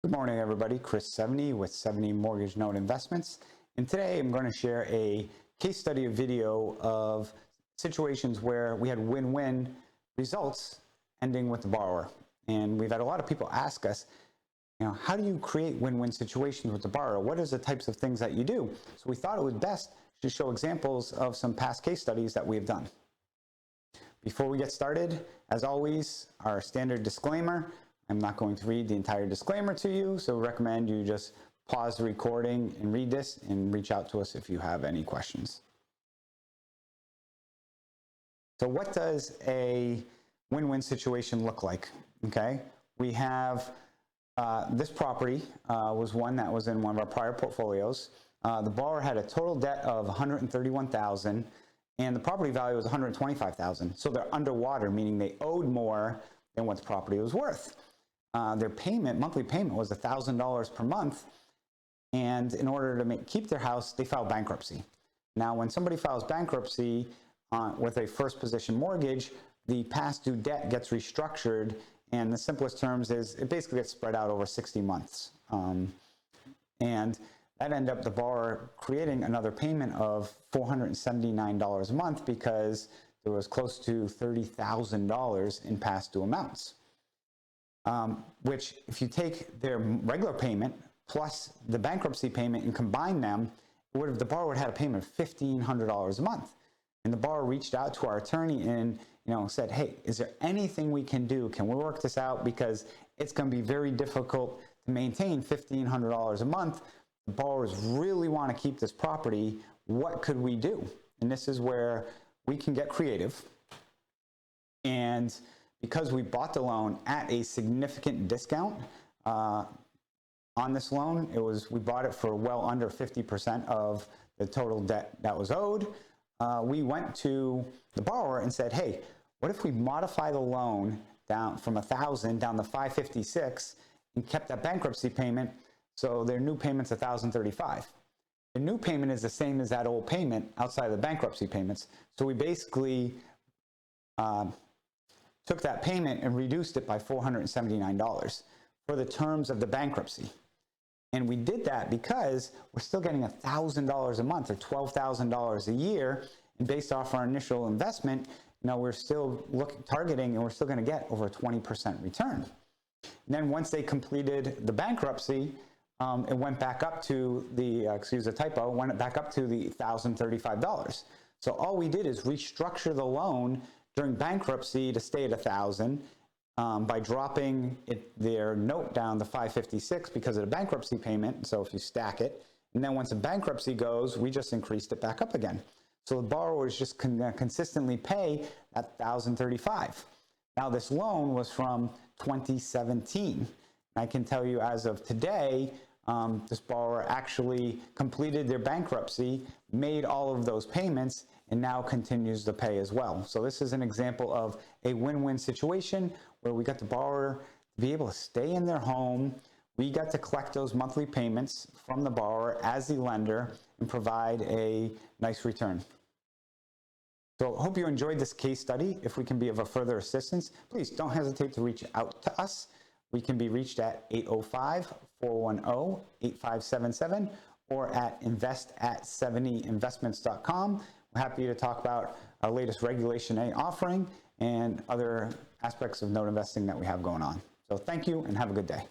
Good morning, everybody. Chris Sevigny with Sevigny Mortgage Note Investments. And today I'm going to share a case study video of situations where we had win-win results ending with the borrower. And we've had a lot of people ask us, how do you create win-win situations with the borrower? What are the types of things that you do? So we thought it was best to show examples of some past case studies that we've done. Before we get started, as always, our standard disclaimer. I'm not going to read the entire disclaimer to you, so I recommend you just pause the recording and read this and reach out to us if you have any questions. So what does a win-win situation look like? Okay, we have this property was one that was in one of our prior portfolios. The borrower had a total debt of $131,000 and the property value was $125,000. So they're underwater, meaning they owed more than what the property was worth. Their monthly payment was $1,000 per month, and in order to keep their house, they filed bankruptcy. Now, when somebody files bankruptcy with a first position mortgage, the past due debt gets restructured, and the simplest terms is it basically gets spread out over 60 months. And that ended up the borrower creating another payment of $479 a month because there was close to $30,000 in past due amounts. Which if you take their regular payment plus the bankruptcy payment and combine them, the borrower would have had a payment of $1,500 a month. And the borrower reached out to our attorney and said, hey, is there anything we can do? Can we work this out? Because it's going to be very difficult to maintain $1,500 a month. The borrowers really want to keep this property. What could we do? And this is where we can get creative. And because we bought the loan at a significant discount on this loan, we bought it for well under 50% of the total debt that was owed. We went to the borrower and said, hey, what if we modify the loan down from $1,000 down to $556 and kept that bankruptcy payment so their new payment's $1,035. The new payment is the same as that old payment outside of the bankruptcy payments. So we basically took that payment and reduced it by $479 for the terms of the bankruptcy. And we did that because we're still getting $1,000 a month or $12,000 a year. And based off our initial investment, we're still targeting and we're still going to get over a 20% return. And then once they completed the bankruptcy, it went back up to went back up to the $1,035. So all we did is restructure the loan during bankruptcy to stay at $1,000 by dropping their note down to $556 because of the bankruptcy payment. So if you stack it, and then once the bankruptcy goes, we just increased it back up again. So the borrowers just consistently pay at $1,035. Now this loan was from 2017. I can tell you as of today, this borrower actually completed their bankruptcy, made all of those payments, and now continues to pay as well. So this is an example of a win-win situation where we got the borrower to be able to stay in their home. We got to collect those monthly payments from the borrower as the lender and provide a nice return. So I hope you enjoyed this case study. If we can be of a further assistance, please don't hesitate to reach out to us. We can be reached at 805-410-8577 or at invest@sevignyinvestments.com. We're happy to talk about our latest Regulation A offering and other aspects of note investing that we have going on. So thank you and have a good day.